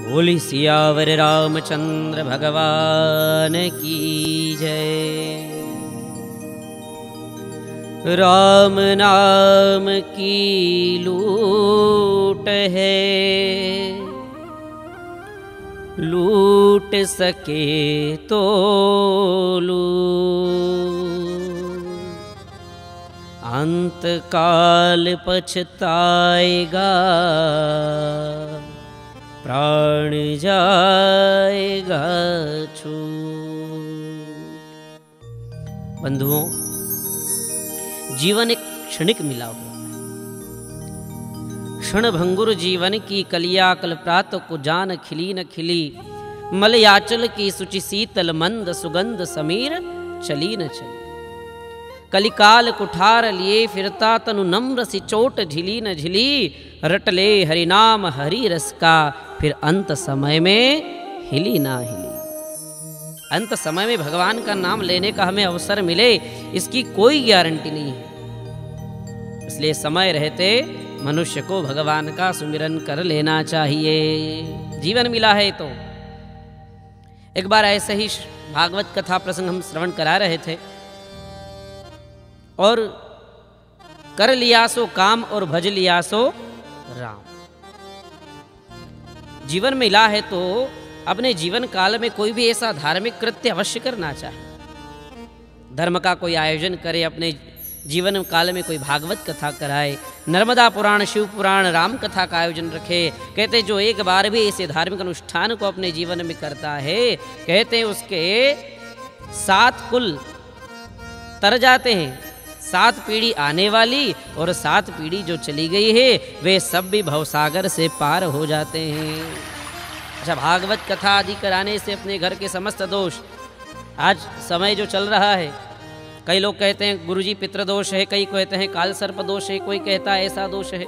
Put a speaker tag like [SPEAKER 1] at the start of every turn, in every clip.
[SPEAKER 1] बोली सियावर रामचंद्र भगवान की जय। राम नाम की लूट है, लूट सके तो लूट, अंत काल पछताएगा, प्राण जाएगा छूट। बंधुओं, जीवन एक क्षणिक मिला हुआ है। क्षण भंगुर जीवन की कलिया कल प्रात को जान खिली न खिली, मलयाचल की सुचि शीतल मंद सुगंध समीर चली न चली। कलिकाल कुठार लिए फिरता तनु नम्र सी चोट झिली न झिली, रटले हरिनाम हरि रस का फिर अंत समय में हिली ना हिली। अंत समय में भगवान का नाम लेने का हमें अवसर मिले, इसकी कोई गारंटी नहीं है। इसलिए समय रहते मनुष्य को भगवान का सुमिरन कर लेना चाहिए। जीवन मिला है तो। एक बार ऐसे ही भागवत कथा प्रसंग हम श्रवण करा रहे थे, और कर लिया सो काम और भज लिया सो राम। जीवन मिला है तो अपने जीवन काल में कोई भी ऐसा धार्मिक कृत्य अवश्य करना चाहिए। धर्म का कोई आयोजन करे, अपने जीवन काल में कोई भागवत कथा कराए, नर्मदा पुराण, शिव पुराण, राम कथा का आयोजन रखे। कहते जो एक बार भी ऐसे धार्मिक अनुष्ठान को अपने जीवन में करता है, कहते उसके 7 कुल तर जाते हैं। 7 पीढ़ी आने वाली और 7 पीढ़ी जो चली गई है, वे सब भी भवसागर से पार हो जाते हैं। अच्छा, भागवत कथा आदि कराने से अपने घर के समस्त दोष, आज समय जो चल रहा है, कई लोग कहते हैं गुरुजी पितृदोष है, कई कहते हैं काल सर्प दोष है, कोई कहता है ऐसा दोष है।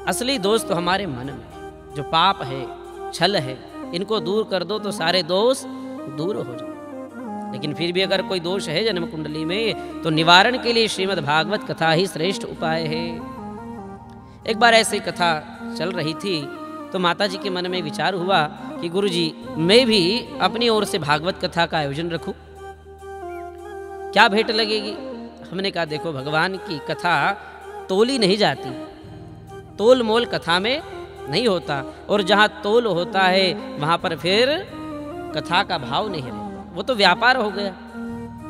[SPEAKER 1] असली दोष तो हमारे मन में जो पाप है, छल है, इनको दूर कर दो तो सारे दोष दूर हो जाए। लेकिन फिर भी अगर कोई दोष है जन्म कुंडली में, तो निवारण के लिए श्रीमद् भागवत कथा ही श्रेष्ठ उपाय है। एक बार ऐसी कथा चल रही थी तो माताजी के मन में विचार हुआ कि गुरुजी मैं भी अपनी ओर से भागवत कथा का आयोजन रखूं, क्या भेंट लगेगी। हमने कहा देखो, भगवान की कथा तोली नहीं जाती, तोल मोल कथा में नहीं होता, और जहाँ तोल होता है वहाँ पर फिर कथा का भाव नहीं रहता, वो तो व्यापार हो गया।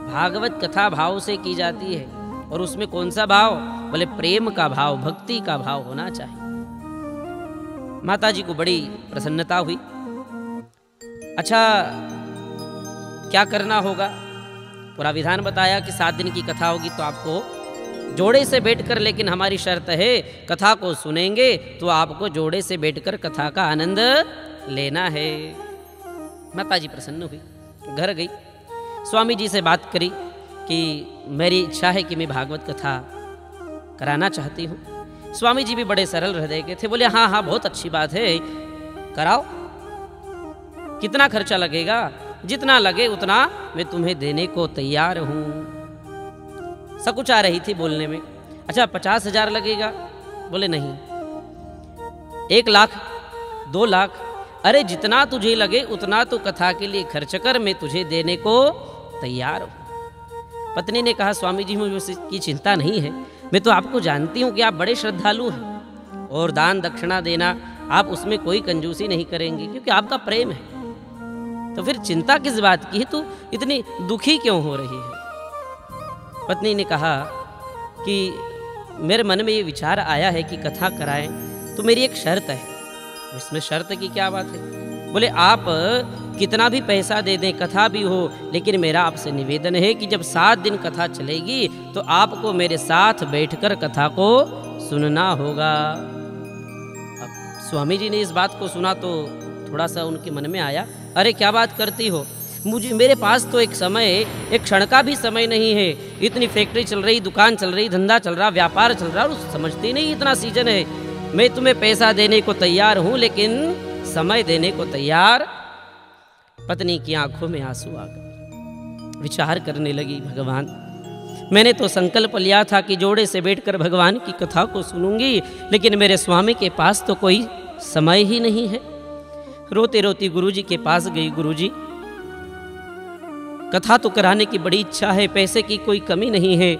[SPEAKER 1] भागवत कथा भाव से की जाती है, और उसमें कौन सा भाव? बोले प्रेम का भाव, भक्ति का भाव होना चाहिए। माताजी को बड़ी प्रसन्नता हुई। अच्छा, क्या करना होगा? पूरा विधान बताया कि 7 दिन की कथा होगी तो आपको जोड़े से बैठकर, लेकिन हमारी शर्त है कथा को सुनेंगे तो आपको जोड़े से बैठकर कथा का आनंद लेना है। माताजी प्रसन्न हुई, घर गई, स्वामी जी से बात करी कि मेरी इच्छा है कि मैं भागवत कथा कराना चाहती हूँ। स्वामी जी भी बड़े सरल हृदय के थे, बोले हाँ हाँ बहुत अच्छी बात है, कराओ। कितना खर्चा लगेगा? जितना लगे उतना मैं तुम्हें देने को तैयार हूँ। सकुचा रही थी बोलने में। अच्छा, 50,000 लगेगा? बोले नहीं। 1 लाख, 2 लाख? अरे जितना तुझे लगे उतना तो कथा के लिए खर्च कर, मैं तुझे देने को तैयार हूँ। पत्नी ने कहा स्वामी जी मुझे उसकी चिंता नहीं है, मैं तो आपको जानती हूँ कि आप बड़े श्रद्धालु हैं, और दान दक्षिणा देना आप उसमें कोई कंजूसी नहीं करेंगे, क्योंकि आपका प्रेम है। तो फिर चिंता किस बात की है? तू इतनी दुखी क्यों हो रही है? पत्नी ने कहा कि मेरे मन में ये विचार आया है कि कथा कराएं, तो मेरी एक शर्त है। इसमें शर्त की क्या बात है? बोले आप कितना भी पैसा दे दें, कथा भी हो, लेकिन मेरा आपसे निवेदन है कि जब 7 दिन कथा चलेगी तो आपको मेरे साथ बैठकर कथा को सुनना होगा। अब स्वामी जी ने इस बात को सुना तो थोड़ा सा उनके मन में आया, अरे क्या बात करती हो, मुझे मेरे पास तो एक समय, एक क्षण का भी समय नहीं है। इतनी फैक्ट्री चल रही, दुकान चल रही, धंधा चल रहा, व्यापार चल रहा, और समझती नहीं इतना सीजन है। मैं तुम्हें पैसा देने को तैयार हूँ, लेकिन समय देने को तैयार। पत्नी की आंखों में आंसू आ गए, विचार करने लगी, भगवान मैंने तो संकल्प लिया था कि जोड़े से बैठकर भगवान की कथा को सुनूंगी, लेकिन मेरे स्वामी के पास तो कोई समय ही नहीं है। रोते रोती गुरुजी के पास गई। गुरुजी, कथा तो कराने की बड़ी इच्छा है, पैसे की कोई कमी नहीं है,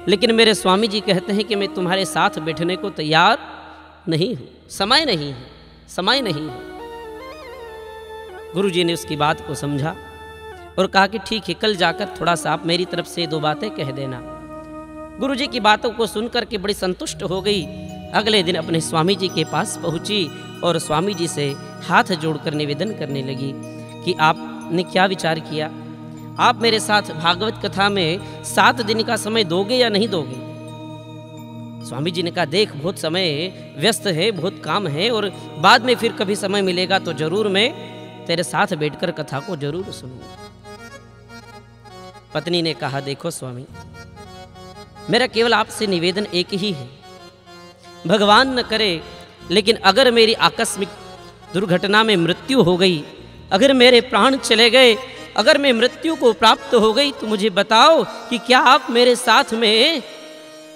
[SPEAKER 1] लेकिन मेरे स्वामी जी कहते हैं कि मैं तुम्हारे साथ बैठने को तैयार नहीं हूं, समय नहीं है, समय नहीं है। गुरुजी ने उसकी बात को समझा और कहा कि ठीक है, कल जाकर थोड़ा सा आप मेरी तरफ से 2 बातें कह देना। गुरुजी की बातों को सुनकर के बड़ी संतुष्ट हो गई। अगले दिन अपने स्वामी जी के पास पहुंची और स्वामी जी से हाथ जोड़कर निवेदन करने लगी कि आपने क्या विचार किया, आप मेरे साथ भागवत कथा में 7 दिन का समय दोगे या नहीं दोगे। स्वामी जी ने कहा, देख बहुत समय व्यस्त है, बहुत काम है, और बाद में फिर कभी समय मिलेगा तो जरूर मैं तेरे साथ बैठकर कथा को जरूर सुनूंगा। पत्नी ने कहा, देखो स्वामी, मेरा केवल आपसे निवेदन एक ही है, भगवान न करे लेकिन अगर मेरी आकस्मिक दुर्घटना में मृत्यु हो गई, अगर मेरे प्राण चले गए, अगर मैं मृत्यु को प्राप्त हो गई, तो मुझे बताओ कि क्या आप मेरे साथ में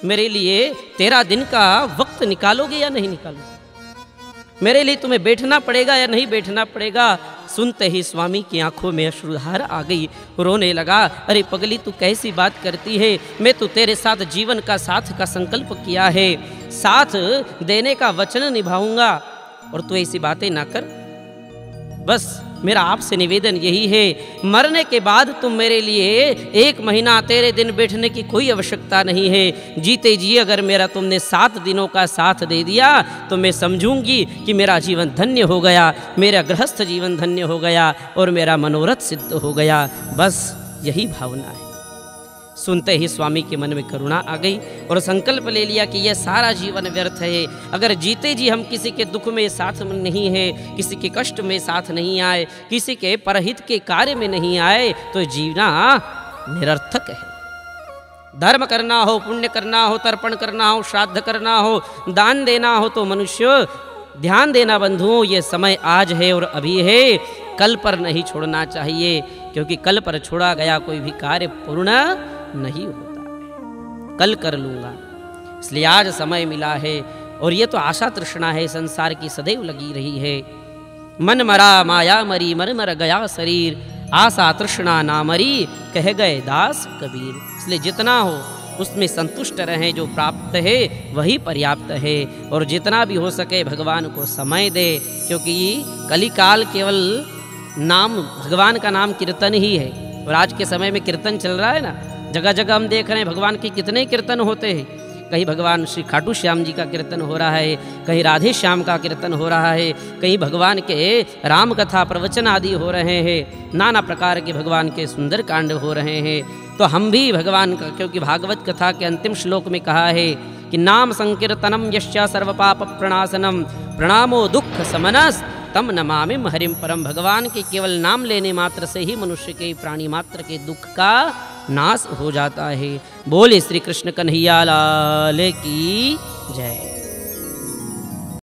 [SPEAKER 1] मेरे लिए 13 दिन का वक्त निकालोगे या नहीं निकालोगे। मेरे लिए तुम्हें बैठना पड़ेगा या नहीं बैठना पड़ेगा। सुनते ही स्वामी की आंखों में अश्रुधार आ गई, रोने लगा। अरे पगली, तू कैसी बात करती है, मैं तो तेरे साथ जीवन का साथ का संकल्प किया है, साथ देने का वचन निभाऊंगा, और तू ऐसी बातें ना कर। बस मेरा आपसे निवेदन यही है, मरने के बाद तुम मेरे लिए 1 महीना 13 दिन बैठने की कोई आवश्यकता नहीं है। जीते जी अगर मेरा तुमने 7 दिनों का साथ दे दिया तो मैं समझूंगी कि मेरा जीवन धन्य हो गया, मेरा गृहस्थ जीवन धन्य हो गया और मेरा मनोरथ सिद्ध हो गया। बस यही भावना है। सुनते ही स्वामी के मन में करुणा आ गई और संकल्प ले लिया कि यह सारा जीवन व्यर्थ है। अगर जीते जी हम किसी के दुख में साथ में नहीं है, किसी के कष्ट में साथ नहीं आए, किसी के परहित के कार्य में नहीं आए, तो जीना निरर्थक है। धर्म करना हो, पुण्य करना हो, तर्पण करना हो, श्राद्ध करना हो, दान देना हो, तो मनुष्य ध्यान देना बंधुओं, ये समय आज है और अभी है, कल पर नहीं छोड़ना चाहिए, क्योंकि कल पर छोड़ा गया कोई भी कार्य पूर्ण नहीं होता है। कल कर लूंगा, इसलिए आज समय मिला है। और ये तो आशा तृष्णा है, संसार की सदैव लगी रही है। मन मरा माया मरी, मन मर गया शरीर, आशा तृष्णा ना मरी, कह गए दास कबीर। इसलिए जितना हो उसमें संतुष्ट रहें, जो प्राप्त है वही पर्याप्त है, और जितना भी हो सके भगवान को समय दे, क्योंकि कलिकाल केवल नाम, भगवान का नाम कीर्तन ही है। और आज के समय में कीर्तन चल रहा है ना, जगह जगह हम देख रहे हैं भगवान के कितने कीर्तन होते हैं। कहीं भगवान श्री खाटू श्याम जी का कीर्तन हो रहा है, कहीं राधे श्याम का कीर्तन हो रहा है, कहीं भगवान के राम कथा प्रवचन आदि हो रहे हैं, नाना प्रकार के भगवान के सुंदर कांड हो रहे हैं। तो हम भी भगवान का, क्योंकि भागवत कथा के अंतिम श्लोक में कहा है कि नाम संकीर्तनम यश्च सर्व पाप प्रणाशनम प्रणामो दुख समनस तम नमामिम हरिम परम। भगवान के केवल नाम लेने मात्र से ही मनुष्य के, प्राणी मात्र के दुख का नाश हो जाता है। बोले श्री कृष्ण कन्हैया लाल की जय।